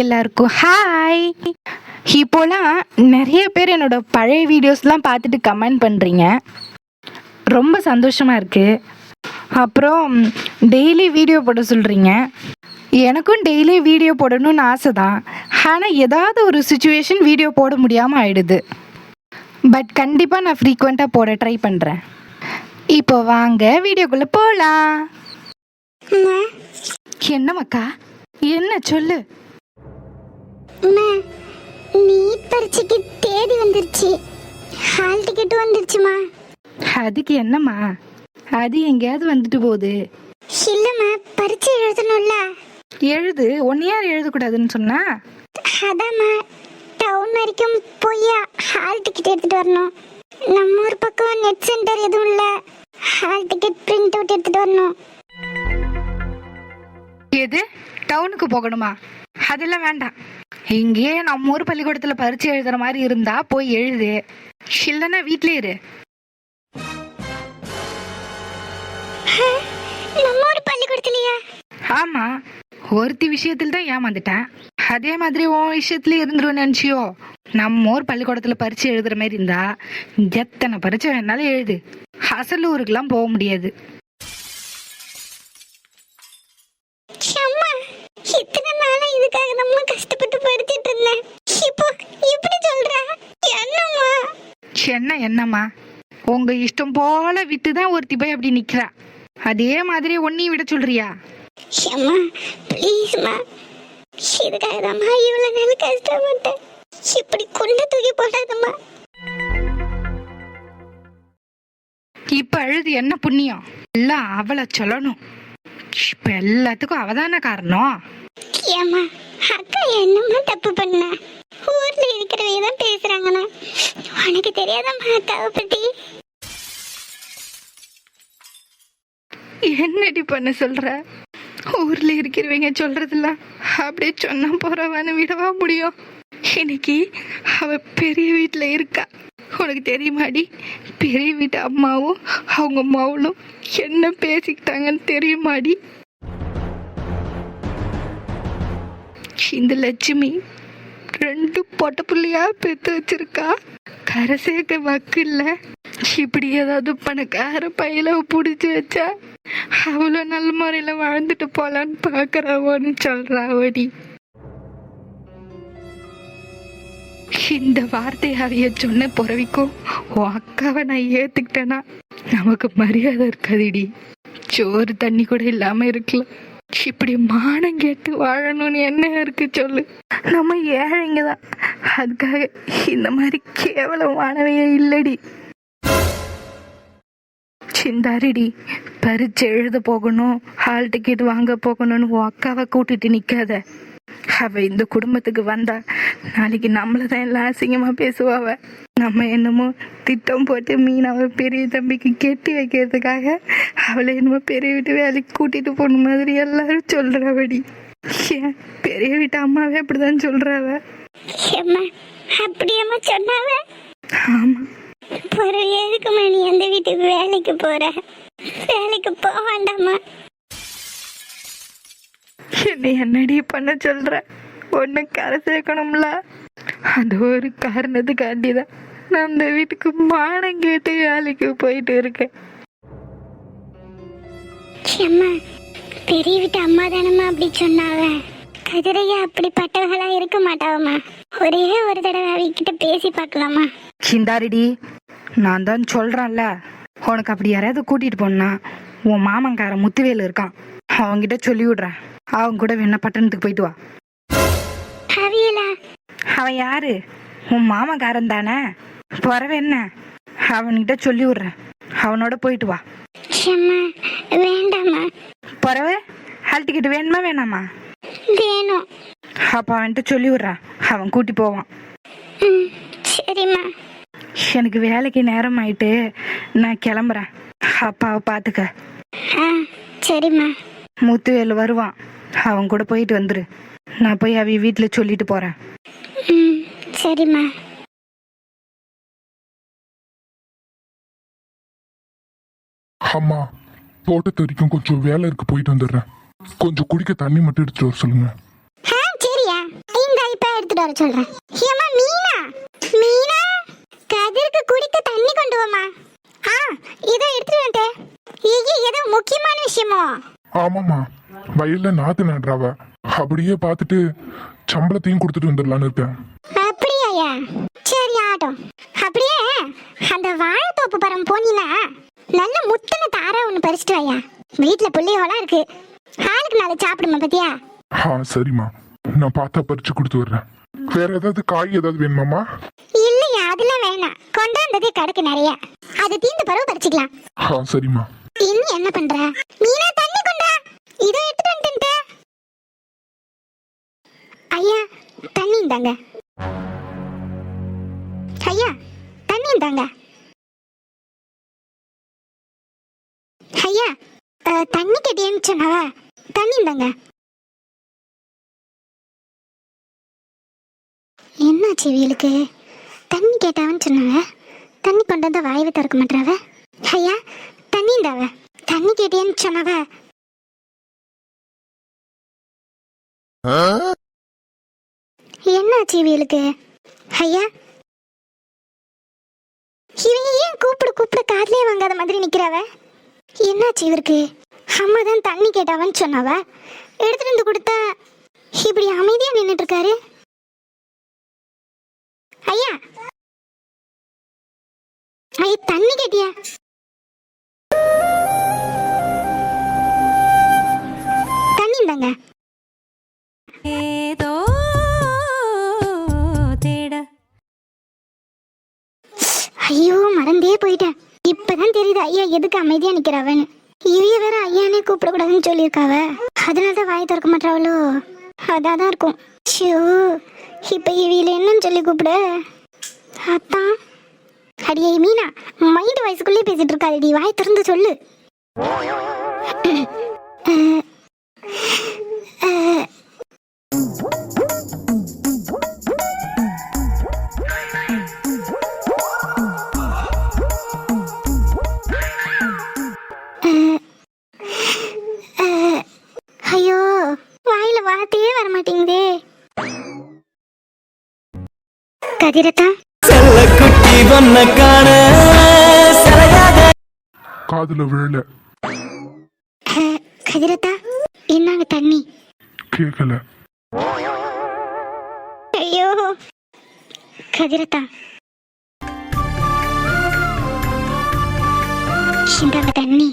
எல்லாருக்கும் ஹாய். இப்போலாம் நிறைய பேர் என்னோட பழைய வீடியோஸ்லாம் பார்த்துட்டு கமெண்ட் பண்ணுறீங்க, ரொம்ப சந்தோஷமாக இருக்குது. அப்புறம் டெய்லி வீடியோ போட சொல்கிறீங்க. எனக்கும் டெய்லி வீடியோ போடணும்னு ஆசை தான். ஆனால் ஏதாவது ஒரு சுச்சுவேஷன் வீடியோ போட முடியாமல் ஆயிடுது. பட் கண்டிப்பாக நான் ஃப்ரீக்வெண்ட்டாக போட ட்ரை பண்ணுறேன். இப்போ வாங்க வீடியோக்குள்ளே போகலாம். என்ன மக்கா, என்ன சொல்லு. நீட் பரீட்சைக்கு தேதி வந்துருச்சு, ஹால் டிக்கெட் வந்துருச்சுமா. அதுக்கு என்னம்மா, அது எங்கேயாவது வந்துட்டு போகுது. இல்லம்மா, பரீட்சை எழுதணும்ல. எழுது, ஒன்னு யார் எழுதக்கூடாதுன்னு சொன்னா? அதாம்மா, டவுன் வரைக்கும் போய் ஹால் டிக்கெட் எடுத்துட்டு வரணும். நம்ம ஊர் பக்கம் நெட் சென்டர் எதுவும் இல்லை, ஹால் டிக்கெட் பிரிண்ட் அவுட் எடுத்துட்டு வரணும். எது, டவுனுக்கு போகணுமா? அதெல்லாம் வேண்டாம். இங்கே நம்ம ஊர் பள்ளிக்கூடத்தில் பரீட்சை எழுதுற மாதிரி இருந்தா போய் எழுது, இல்லைன்னா வீட்லயே இரு. நம்ம ஊர் பள்ளிக்கூடத்துலயா? ஆமா, ஒருத்தி விஷயத்தில் தான் ஏமாந்துட்டேன். அதே மாதிரி உன் விஷயத்துல இருந்துருன்னு நினைச்சியோ? நம்ம ஊர் பள்ளிக்கூடத்துல பரீட்சை எழுதுற மாதிரி இருந்தா எத்தனை பரீட்சை வேணாலும் எழுது, அசல் ஊருக்குலாம் போக முடியாது. இத்தனை நாளா இதுக்காக நம்ம கஷ்டப்பட்டு படிச்சிட்டு இருந்தேன். இப்போ இப்படி சொல்ற என்னம்மா? என்னம்மா, உங்க இஷ்டம் போல விட்டுதான் ஒருத்தி போய் அப்படி நிக்கிறா. அதே மாதிரி ஒன்னையும் விட சொல்றியா? அம்மா ப்ளீஸ்மா, இதுக்காக தான் இவ்வளவு நாள் கஷ்டப்பட்டேன். இப்படி கொண்டு தூக்கி போடாதம்மா. இப்ப அழுது என்ன புண்ணியம்? எல்லாம் அவளை சொல்லணும். இப்ப எல்லாத்துக்கும் அவதான காரணம். ஏம்மா, அக்கா என்னம்மா தப்பு பண்ண? ஊர்ல இருக்கிறவங்க தான் பேசுறாங்கண்ணா, உனக்கு தெரியாதம்மா அக்காவை பத்தி? என்னடி பண்ண சொல்ற? ஊர்ல இருக்கிறவங்க சொல்றதுல அப்படியே சொன்னா போறவான்னு விடவா முடியும்? இன்னைக்கு அவ பெரிய வீட்டுல இருக்கா. உனக்கு தெரியுமாடி, பெரிய வீட்டு அம்மாவும் அவங்க மவளும் என்ன பேசிக்கிட்டாங்கன்னு தெரியுமாடி? இந்த லட்சுமி 2 பொட்ட புள்ளையா பெத்து வச்சிருக்கா. கரை சேர்க்க வக்கில்ல. இப்படி ஏதாவது பணக்கார பையில புடிச்சு வச்சா அவ்வளோ நல்ல முறையில வாழ்ந்துட்டு போலான்னு பாக்குறாவோன்னு சொல்றாவடி. இந்த வார்த்தையை அவைய சொன்ன பிறவிக்கும் உன் அக்காவை நான் ஏத்துக்கிட்டேன்னா நமக்கு மரியாதை இருக்காதுடி. சோறு தண்ணி கூட இல்லாம இருக்கலாம். இப்படி மானம் கேட்டு வாழணும்னு என்ன இருக்கு சொல்லு? நம்ம ஏழைங்க தான், அதுக்காக இந்த மாதிரி கேவலமானவையே இல்லடி. சிந்தாரிடி, பரீட்சை எழுத போகணும், ஹால் டிக்கெட் வாங்க போகணும்னு உன் அக்காவை கூட்டிட்டு நிக்காத. அவ இந்த குடும்பத்துக்கு வந்தா நாளைக்கு நம்மளதான் எல்லாம் அசிங்கமா பேசுவாவ. நம்ம என்னமோ திட்டம் போட்டு மீனாவை பெரிய தம்பிக்கு கெட்டி வைக்கிறதுக்காக அவளை என்னமோ பெரிய வீட்டு வேலைக்கு கூட்டிட்டு போன மாதிரி எல்லாரும் சொல்றவடி. ஏன் பெரிய வீட்டு அம்மாவே அப்படிதான் சொல்றாவ. அப்படியம்மா சொன்னாவ? ஆமா. எதுக்குமா நீ அந்த வீட்டுக்கு வேலைக்கு போற? வேலைக்கு போக வேண்டாமா? என்னடி பண்ண சொல்ற? ஒண்ணு கரை சேர்க்கணும்ல, அது ஒரு காரணத்துக்காண்டிதான் நான் அந்த வீட்டுக்கு மானம் கேட்டு வேலைக்கு போயிட்டு இருக்கேன். பெரிய வீட்டு அம்மா தானம்மா அப்படி சொன்னாவ. கதிரையா அப்படிப்பட்டவங்களா இருக்க மாட்டாவம்மா. ஒரே ஒரு தடவை அவகிட்ட பேசி பார்க்கலாமா? சிந்தாரிடி, நான் தான் சொல்றேன்ல, உனக்கு அப்படி யாராவது கூட்டிட்டு போனா உன் மாமன்கார முத்துவேலு இருக்கான், அவன்கிட்ட சொல்லி விடுறேன். அவன் கூட வேணா பட்டணத்துக்கு போயிட்டு வா. அவன் யாரு? உன் மாமன்காரன் தானே, பிறவு என்ன? அவன்கிட்ட சொல்லி விடுறேன், அவனோட போயிட்டு வா. வேண்டாமா? பிறவு ஹால் டிக்கெட் வேணுமா வேணாமா? வேணும். அப்ப அவன்கிட்ட சொல்லி விடுறான், அவன் கூட்டி போவான். சரிம்மா. எனக்கு வேலைக்கு நேரம் ஆயிட்டு நான் கிளம்புறேன். அப்பாவை பாத்துக்க. சரிம்மா. முத்துவேலு வருவான், அவன் கூட போயிட்டு வந்துரு. நான் போய் அவ வீட்டுல சொல்லிட்டு போறேன். சரிம்மா. அம்மா, தோட்டத்து வரைக்கும் கொஞ்சம் வேலை இருக்கு, போயிட்டு வந்துடுறேன். கொஞ்சம் குடிக்க தண்ணி மட்டும் எடுத்துட்டு வர சொல்லுங்க. சரியா, இந்த இப்ப எடுத்துட்டு வர சொல்றேன். ஏமா மீனா, மீனா, கதிருக்கு குடிக்க தண்ணி கொண்டு வாமா. இதோ எடுத்துட்டு வந்துட்டேன். ஏதோ முக்கியமான விஷயமோ? ஆமாம்மா, வயல்ல நாத்து நடுறாவ, அப்படியே பார்த்துட்டு சம்பளத்தையும் கொடுத்துட்டு வந்துடலான்னு இருக்கேன். அப்படியா? சரி ஆட்டம். அப்படியே அந்த வாழைத்தோப்பு பரம் போனீங்கன்னா நல்ல முத்தன தாரா ஒண்ணு பறிச்சுட்டு வாயா. வீட்டுல புள்ளியோலாம் இருக்கு, ஆளுக்கு நாளை சாப்பிடுமா பத்தியா? சரிம்மா, நான் பார்த்தா பறிச்சு கொடுத்து வர்றேன். வேற ஏதாவது காய் ஏதாவது வேணுமாமா? இல்லையா, அதெல்லாம் வேணாம். கொண்டாந்ததே கடைக்கு நிறைய, அது தீந்து பரவ பறிச்சுக்கலாம். சரிம்மா. இன்னும் என்ன பண்ற? மீனா தண்ணி கொண்டா. இதோ எடுத்துட்டு வந்துட்டேன். ஐயா தண்ணி இந்தாங்க. ஐயா தண்ணி இந்தாங்க. ஐயா தண்ணி கேட்டேன்னு சொன்னவ, தண்ணி இந்தாங்க. என்னாச்சு இவளுக்கு? தண்ணி கேட்டாவன்னு சொன்னாவ, தண்ணி கொண்டு வந்தா வாயவை திறக்க மாட்டாவ. ஐயா தண்ணி இந்தாவ, தண்ணி கேட்டேன்னு சொன்னவ. என்னாச்சு இவளுக்கு? ஐயா இவங்க ஏன் கூப்பிட கூப்பிட காதலே வாங்காத மாதிரி நிக்கிறாவ? என்னாச்சு இவருக்கு? அம்மா தான் தண்ணி கேட்டாவன்னு சொன்னாவ, எடுத்துட்டு வந்து கொடுத்தா இப்படி அமைதியா நின்னுட்டு இருக்காரு. ஐயா ஐயா தண்ணி கேட்டியா? தண்ணி இந்தாங்க. ஏதோ தேட. ஐயோ மறந்தே போயிட்டேன். இப்பதான் தெரியுது ஐயா எதுக்கு அமைதியா நிக்கிறாவன்னு. இவைய வேற ஐயானே கூப்பிடக்கூடாதுன்னு சொல்லியிருக்காவ, அதனாலதான் வாய் திறக்க மாட்டாவளோ? அதான் இருக்கும். ஷோ, இப்ப இவையில என்னன்னு சொல்லி கூப்பிட? அத்தான். அடியே மீனா, மைண்ட் வயசுக்குள்ளே பேசிட்டு இருக்காடி, வாய் திறந்து சொல்லு. ஐயோ வாயில வார்த்தையே வரமாட்டேங்குதே. கதிரத்தா காதுல விழல. கதிரத்தா என்னங்க தண்ணி? கேட்கல. ஐயோ கதிரத்தா, இந்தாங்க தண்ணி.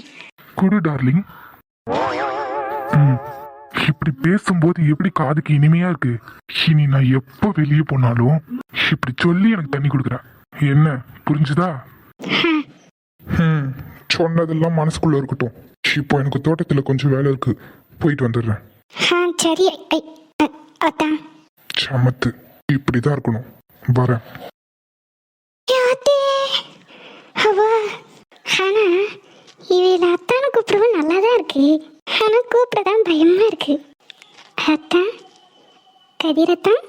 குடு டார்லிங். இப்படி பேசும்போது எப்படி காதுக்கு இனிமையா இருக்கு. இனி நான் எப்ப வெளியே போனாலும் இப்படி சொல்லி எனக்கு தண்ணி கொடுக்குற. என்ன புரிஞ்சுதா? சொன்னதெல்லாம் மனசுக்குள்ள இருக்கட்டும். இப்போ எனக்கு தோட்டத்துல கொஞ்சம் வேலை இருக்கு, போயிட்டு வந்துடுறேன். சரி அத்தான். சமத்து, இப்படிதான் இருக்கணும். வரேன். ஆனா இவையில அத்தான கூப்பிடவும் நல்லாதான் இருக்கு, ஆனா கூப்பிடதான் பயமா இருக்கு. அத்தான், கதிரத்தான்.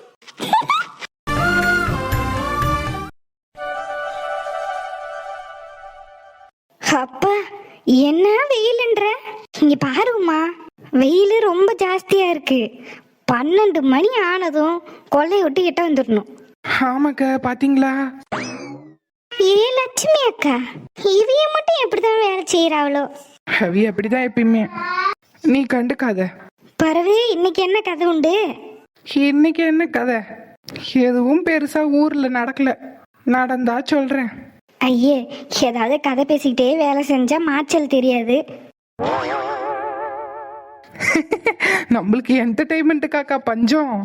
அப்பா என்ன வெயில்ன்ற? இங்க பாருமா, வெயில் ரொம்ப ஜாஸ்தியா இருக்கு. 12 மணி ஆனதும் கொள்ளையை விட்டு கிட்ட வந்துடணும். ஆமாக்கா, பாத்தீங்களா? லட்சுமி அக்கா, இவைய மட்டும் எப்படிதான் வேலை செய்யறாவளோ? அவி அப்படிதான் எப்பயுமே, நீ கண்டுக்காத. பரவே, இன்னைக்கு என்ன கதை உண்டு? இன்னைக்கு என்ன கதை? எதுவும் பெருசா ஊர்ல நடக்கல, நடந்தா சொல்றேன். ஐயே, ஏதாவது கதை பேசிக்கிட்டே வேலை செஞ்சா மாச்சல் தெரியாது. நம்மளுக்கு என்டர்டைன்மெண்ட்டுக்காக்கா பஞ்சம்.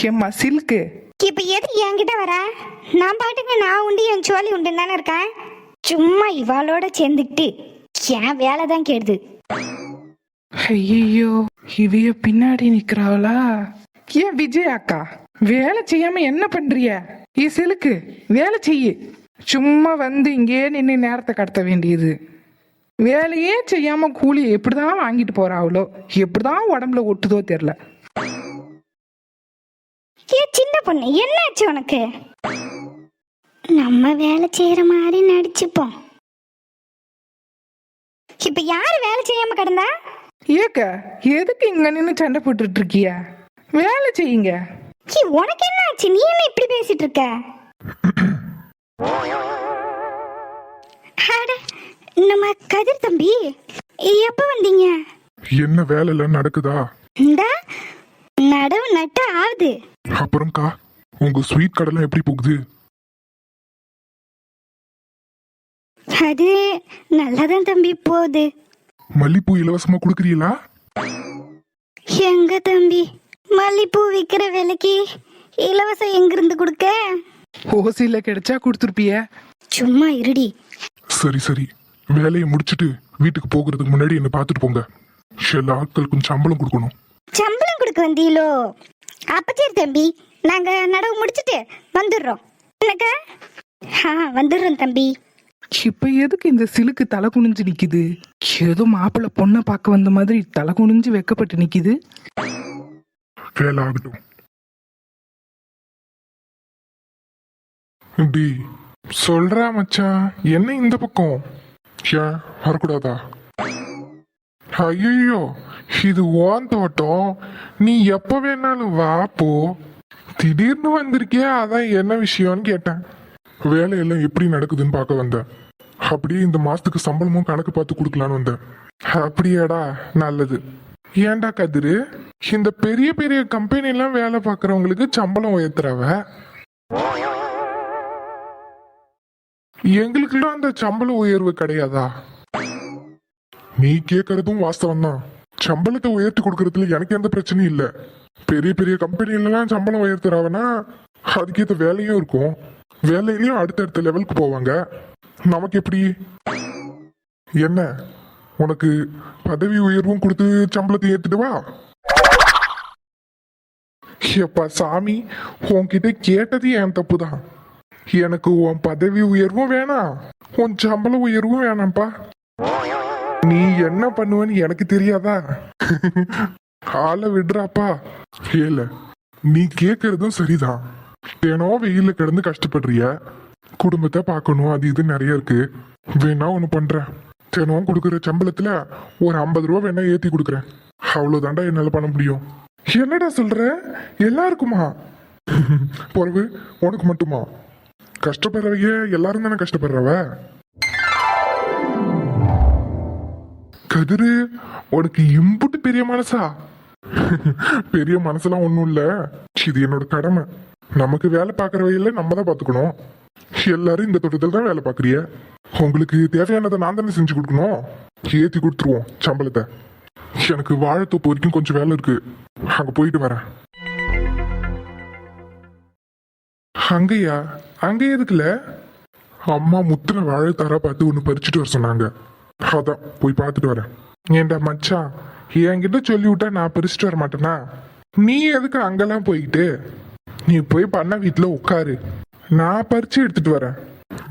எம்மா சில்க்கு, இப்ப எதுக்கு என்கிட்ட வர? நான் பாட்டுக்கு நான் உண்டு என் சோழி உண்டுன்னு தானே இருக்கேன். சும்மா இவாளோட சேர்ந்துக்கிட்டு என் வேலை தான் கேடுது. ஐயோ, இவைய பின்னாடி நிக்கிறாளா? ஏன் விஜய் அக்கா, வேலை செய்யாம என்ன பண்றிய? சிலுக்கு வேலை செய்யு. சும்மா வந்து இங்கே நின்று நேரத்தை கடத்த வேண்டியது. வேலையே செய்யாம கூலி எப்படிதான் வாங்கிட்டு போறாவளோ, எப்படிதான் உடம்புல ஒட்டுதோ தெரியல. சின்ன பொண்ணு, என்னாச்சு உனக்கு? நம்ம வேலை செய்யற மாதிரி நடிச்சுப்போம். இப்ப யாரு வேலை செய்யாம கிடந்தா? ஏக்க எதுக்கு இங்க நின்று சண்டை போட்டுட்டு இருக்கிய? வேலை செய்யுங்க. உனக்கு என்ன ஆச்சு? நீ என்ன இப்படி பேசிட்டு இருக்க? அட, நம்ம கதிர் தம்பி எப்ப வந்தீங்க? என்ன வேலை எல்லாம் நடக்குதா? இந்த நடவு நட்டு ஆகுது. அப்புறம்க்கா உங்க ஸ்வீட் கடைலாம் எப்படி போகுது? அது நல்லாதான் தம்பி போகுது. மல்லிப்பூ இலவசமா கொடுக்குறீங்களா? எங்க தம்பி, மல்லிப்பூ விக்கிற விலைக்கு இலவசம் எங்கிருந்து கொடுக்க? ஓசியில கிடைச்சா கொடுத்துருப்பிய. சும்மா இருடி. சரி சரி, வேலையை முடிச்சிட்டு வீட்டுக்கு போகிறதுக்கு முன்னாடி என்ன பார்த்துட்டு போங்க. எல்லா ஆட்களுக்கும் சம்பளம் கொடுக்கணும். சம்பளம் கொடுக்க வந்தீங்களோ? அப்ப சரி தம்பி, நாங்க நடவு முடிச்சிட்டு வந்துடுறோம். என்னக்கா? வந்துடுறோம் தம்பி. இப்ப எதுக்கு இந்த சிலுக்கு தலை குனிஞ்சு நிக்குது? ஏதோ மாப்பிள்ளை பொண்ணை பார்க்க வந்த மாதிரி தலை குனிஞ்சு வெக்கப்பட்டு நிக்குது. வேலை ஆகட்டும். இப்படி சொல்றா மச்சான், என்ன இந்த பக்கம்? ஏன் வரக்கூடாதா? ஐயோ, இது ஓன் தோட்டம், நீ எப்ப வேணாலும் வா போ. திடீர்னு வந்திருக்கியா, அதான் என்ன விஷயம்னு கேட்டேன். வேலையெல்லாம் எப்படி நடக்குதுன்னு பார்க்க வந்தேன். அப்படியே இந்த மாசத்துக்கு சம்பளமும் கணக்கு பார்த்து கொடுக்கலான்னு வந்தேன். அப்படியாடா, நல்லது. ஏன்டா கதிரு, இந்த பெரிய பெரிய கம்பெனி எல்லாம் வேலை பார்க்கறவங்களுக்கு சம்பளம் உயர்த்துறவ, எங்களுக்கெல்லாம் அந்த சம்பள உயர்வு கிடையாதா? நீ கேட்கறதும் வாஸ்தவம் தான். சம்பளத்தை உயர்த்தி கொடுக்கறதுல எனக்கு எந்த பிரச்சனையும் இல்லை. பெரிய பெரிய கம்பெனிலாம் சம்பளம் உயர்த்துறாவனா அதுக்கேற்ற வேலையும் இருக்கும். வேலையிலயும் அடுத்தடுத்த லெவலுக்கு போவாங்க. நமக்கு எப்படி? என்ன, உனக்கு பதவி உயர்வும் கொடுத்து சம்பளத்தை ஏத்துடுவா? எப்பா சாமி, உன்கிட்ட கேட்டது என் தப்பு தான். எனக்கு உன் பதவி உயர்வும் வேணாம், உன் சம்பள உயர்வும் வேணாம்ப்பா. நீ என்ன பண்ணுவேன்னு எனக்கு தெரியாதா? ஆளை விடுறாப்பா. ஏல, நீ கேட்கறதும் சரிதான். தினம் வெயில கிடந்து கஷ்டப்படுறிய, குடும்பத்தை பார்க்கணும், அது இது நிறைய இருக்கு. வேணா ஒண்ணு பண்றேன், தினம் கொடுக்குற சம்பளத்துல ஒரு 50 ரூபா வேணா ஏத்தி கொடுக்குறேன். அவ்வளவுதாண்டா என்னால பண்ண முடியும். என்னடா சொல்ற? எல்லாருக்குமா? பொறவு உனக்கு மட்டுமா? கஷ்டப்படுறவைய எல்லாரும் தானே கஷ்டப்படுறவ. கதிரு, உனக்கு இம்புட்டு பெரிய மனசா? பெரிய மனசுலாம் ஒண்ணும் இல்ல, இது என்னோட கடமை. நமக்கு வேலை பார்க்கறவையில நம்ம தான் பாத்துக்கணும். எல்லாரும் இந்த தோட்டத்தில் தான் வேலை பார்க்கறிய, உங்களுக்கு தேவையானதை நான் தானே செஞ்சு கொடுக்கணும். ஏத்தி கொடுத்துருவோம் சம்பளத்தை. எனக்கு வாழைத்தோப்பு வரைக்கும் கொஞ்சம் வேலை இருக்கு, அங்க போயிட்டு வரேன். அங்கயா? அங்க எதுக்குல? அம்மா முத்தின வாழை தர பார்த்து ஒண்ணு பறிச்சுட்டு வர சொன்னாங்க, அதான் போய் பார்த்துட்டு வரேன். ஏண்டா மச்சான், என்கிட்ட சொல்லி விட்டா நான் பறிச்சுட்டு வர மாட்டேனா? நீ எதுக்கு அங்கெல்லாம் போய்கிட்டு? நீ போய் பண்ண வீட்டுல உட்காரு, நான் பறிச்சு எடுத்துட்டு வரேன்.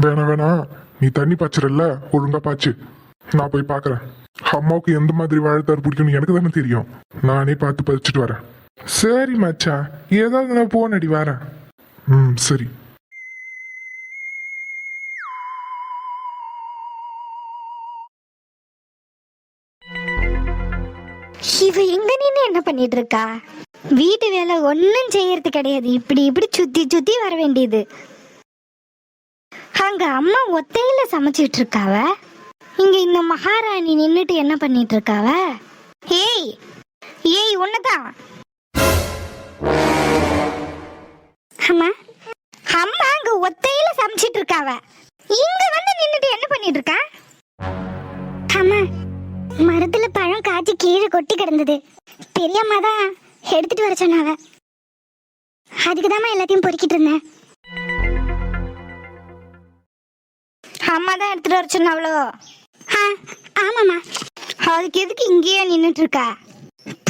வேணாம் வேணாம், நீ தண்ணி பாய்ச்சறல்ல, ஒழுங்கா பாய்ச்சு, நான் போய் பாக்குறேன். அம்மாவுக்கு எந்த மாதிரி வாழைத்தார் பிடிக்கும்னு எனக்கு தானே தெரியும். நானே பார்த்து பறிச்சுட்டு வரேன். சரி மச்சான், ஏதாவது நான் போனடி வரேன். சரி. இவ எங்க நின்று என்ன பண்ணிட்டு இருக்கா? வீட்டு வேலை ஒன்னும் செய்யறது கிடையாது. இப்படி இப்படி சுத்தி சுத்தி வர வேண்டியது. அங்க அம்மா ஒத்தையில சமைச்சிட்டு இருக்காவ, இங்க இந்த மகாராணி நின்னுட்டு என்ன பண்ணிட்டு இருக்காவ? ஏய் ஏய், ஒண்ணுதான். அம்மா அம்மா அங்க ஒத்தையில சமைச்சிட்டு இருக்காவ, இங்க வந்து நின்னுட்டு என்ன பண்ணிட்டு இருக்கா? அம்மா, மரத்துல பழம் காய்ச்சி கீழே கொட்டி கிடந்தது, பெரியம்மா தான் எடுத்துட்டு வர சொன்னாவ, அதுக்குதாம்மா எல்லாத்தையும் பொறுக்கிட்டு இருந்தேன். அம்மா தான் எடுத்துட்டு வர சொன்னாவளோ? ஆமாம்மா. அதுக்கு எதுக்கு இங்கேயே நின்றுட்டு இருக்கா?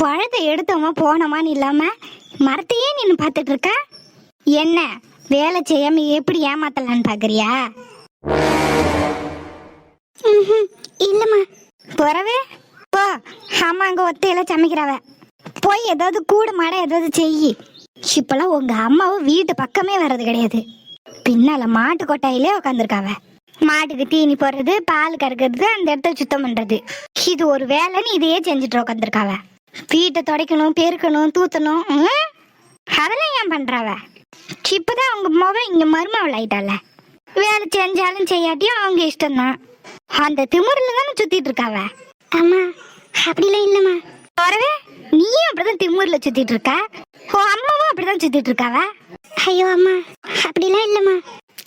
பழத்தை எடுத்தோமா போனோமான்னு இல்லாம மரத்தையே நின்று பார்த்துட்டு இருக்கா. என்ன வேலை செய்யாம எப்படி ஏமாத்தலான்னு பாக்குறியா? இல்லம்மா. போறவே போ, அம்மா அங்க ஒத்தையில சமைக்கிறவ, போய் ஏதாவது கூட மாட ஏதாவது செய்யி. இப்பெல்லாம் உங்க அம்மாவும் வீட்டு பக்கமே வர்றது கிடையாது, பின்னால மாட்டு கொட்டாயிலே உட்காந்துருக்காவ. மாட்டுக்கு தீனி போடுறது, பால் கறக்கிறது, அந்த இடத்த சுத்தம் பண்றது. இது ஒரு வேலைன்னு இதையே செஞ்சுட்டு உட்காந்துருக்காவ. வீட்டை துடைக்கணும், பெருக்கணும், தூத்தணும். அதெல்லாம் ஏன் பண்றாவ? இப்பதான் அவங்க மகன் இங்க மருமவள் ஆயிட்டால. வேலை செஞ்சாலும் செய்யாட்டியும் அவங்க இஷ்டம்தான். அந்த திமுறில தானே சுத்திட்டு இருக்காவ. அம்மா அப்படிலாம் இல்லம்மா. வரவே நீயும் அப்படிதான் திமுறில சுத்திட்டு இருக்கா. அம்மாவும் அப்படிதான் சுத்திட்டு இருக்காவ. ஐயோ அம்மா அப்படிலாம் இல்லம்மா.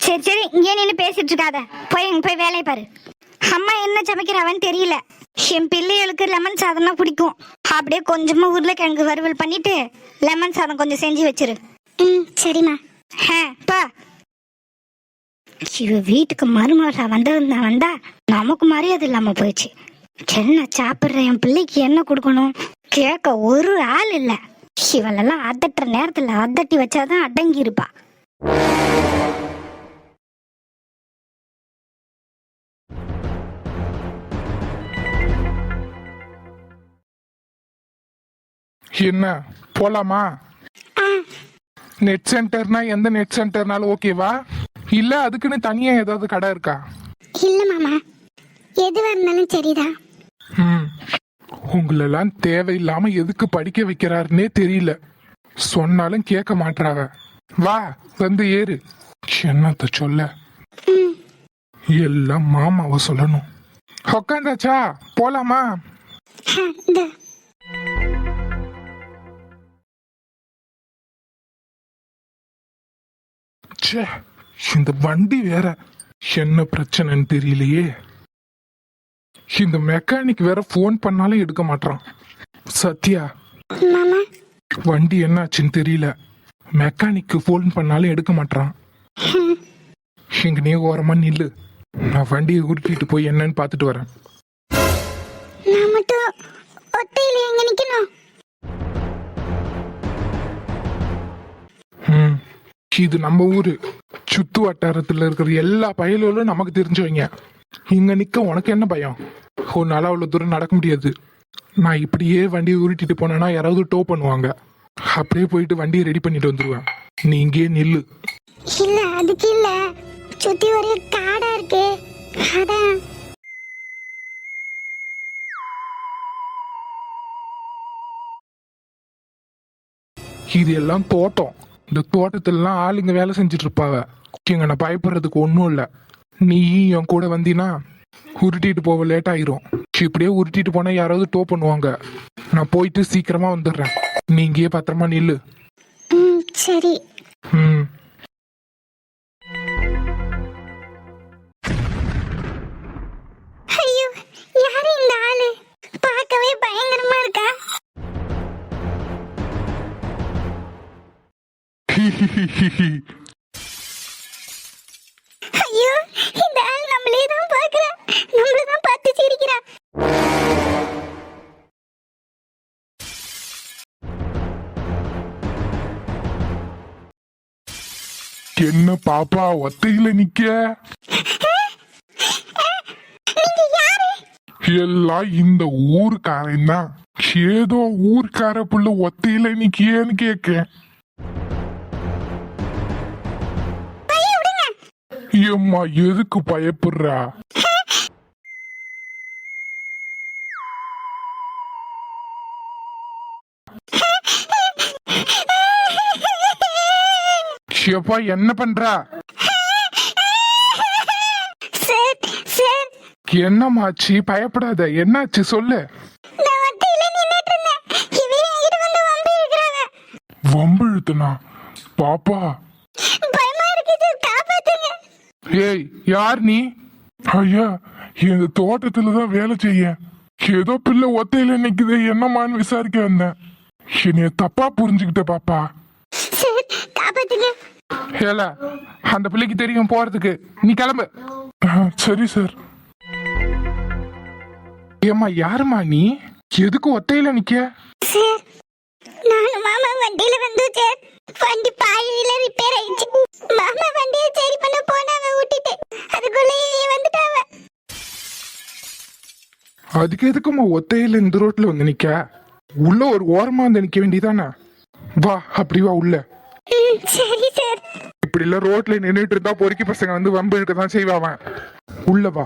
சரி சரி, இங்கே நின்று பேசிட்டு இருக்காத. போய் வேலையை பாரு. அம்மா என்ன சமைக்கிறாவன்னு தெரியல. என் பிள்ளைகளுக்கு லெமன் சாதம்னா பிடிக்கும். அப்படியே கொஞ்சமா உருளைக்கிழங்கு வறுவல் பண்ணிட்டு லெமன் சாதம் கொஞ்சம் செஞ்சு வச்சிரு. சரிம்மா. பா. இவ வீட்டுக்கு மருமகளா வந்தா நமக்கு மரியாதை இல்லாம போயிடுச்சு. என்ன சாப்பிடுற என் பிள்ளைக்கு என்ன கொடுக்கணும் கேட்க ஒரு ஆள் இல்ல. இவளெல்லாம் அதட்டுற நேரத்துல அதட்டி வச்சாதான் அடங்கி இருப்பா. என்ன போலாமா? நெட் சென்டர்னா எந்த நெட் சென்டர்னாலும் ஓகேவா? இல்ல அதுக்குன்னு தனியா ஏதாவது கடை இருக்கா? இல்ல மாமா, எதுவா இருந்தாலும் சரிதான். உங்களெல்லாம் தேவையில்லாம எதுக்கு படிக்க வைக்கிறாருன்னே தெரியல. சொன்னாலும் கேட்க மாட்டாவ. வா வந்து ஏறு. என்னத்த சொல்ல, எல்லாம் மாமாவ சொல்லணும். உக்காந்தாச்சா? போலாமா? ச்சே, இந்த வண்டி வேற என்ன பிரச்சனைன்னு தெரியலையே. இந்த மெக்கானிக் வேற போன் பண்ணாலும் எடுக்க மாட்டான். சத்யா, வண்டி என்னாச்சுன்னு தெரியல. மெக்கானிக்கு போன் பண்ணாலும் எடுக்க மாட்டான். இங்க நீ ஓரமா நில்லு, நான் வண்டியை உருட்டிட்டு போய் என்னன்னு பாத்துட்டு வரேன். நான் மட்டும் ஒத்தையில எங்க நிக்கணும்? இது நம்ம ஊரு. சுத்து வட்டாரத்துல இருக்கிற எல்லா பயலும் நமக்கு தெரிஞ்சவங்க. இங்க நிக்க உனக்கு என்ன பயம்? ஒரு நாள் அவ்வளவு தூரம் நடக்க முடியாது. நான் இப்படியே வண்டியை உருட்டிட்டு போனேன்னா யாராவது டோ பண்ணுவாங்க. அப்படியே போயிட்டு வண்டியை ரெடி பண்ணிட்டு வந்துருவேன். நீ இங்கேயே நில்லு. இல்ல அதுக்கு இல்ல, சுத்தி ஒரே காடா இருக்கு. அதான். இது எல்லாம் தோட்டம். இந்த தோட்டத்திலாம் ஆளுங்க வேலை செஞ்சுட்டு இருப்பாங்க. இங்க நான் பயப்படுறதுக்கு ஒன்றும் இல்லை. நீ என் கூட வந்தீன்னா உருட்டிட்டு போக லேட் ஆயிரும். இப்படியே உருட்டிட்டு போனா யாராவது டோ பண்ணுவாங்க. நான் போயிட்டு சீக்கிரமா வந்துடுறேன். நீ இங்கேயே பத்திரமா நில்லு. சரி. ஐயோ, யாரு இந்த ஆளு? பார்க்கவே பயங்கரமா இருக்கா. ஐயோ, இந்த ஆள் நம்மளே தான் பார்க்கறா. நம்மள தான் பார்த்து சிரிக்கிறா. என்ன பாப்பா ஒத்தையில நிக்க? எல்லாம் இந்த ஊருக்காரன் தான். ஏதோ ஊருக்கார புள்ள ஒத்தையில நிக்கியேன்னு கேக்க. ஏம்மா எதுக்கு பயப்படுறா? ஷியப்பா என்ன பண்றா? என்னமாச்சு? பயப்படாத. என்னாச்சு சொல்லு. வம்பு இழுத்துனா பாப்பா? ஏய், யார் நீ? ஐயா, இந்த தோட்டத்துலதான் வேலை செய்ய. ஏதோ பிள்ளை ஒத்தையில நிக்குது, என்னமான்னு விசாரிக்க வந்தேன். என்னைய தப்பா புரிஞ்சுக்கிட்ட பாப்பா. ஏல, அந்த பிள்ளைக்கு தெரியும் போறதுக்கு. நீ கிளம்பு. சரி சார். ஏம்மா யாருமா நீ? எதுக்கு ஒத்தையில நிக்க? நான் மாமா வண்டியில வந்து சார், வண்டி பாதியில ரிப்பேர் ஆயிடுச்சு. மாமா வண்டியை சரி பண்ண போனாங்க, விட்டுட்டு அதுக்குள்ள வந்துட்டாவ. அதுக்கு எதுக்குமா ஒத்தையில இந்த ரோட்ல வந்து நிக்க? உள்ள ஒரு ஓரமா வந்து நிக்க வேண்டியதானே? வா, அப்படி வா உள்ள. சரி சார். இப்படி இல்ல ரோட்ல நின்னுட்டு இருந்தா பொறுக்கி பசங்க வந்து வம்பு இழுக்க தான் செய்வான். உள்ள வா.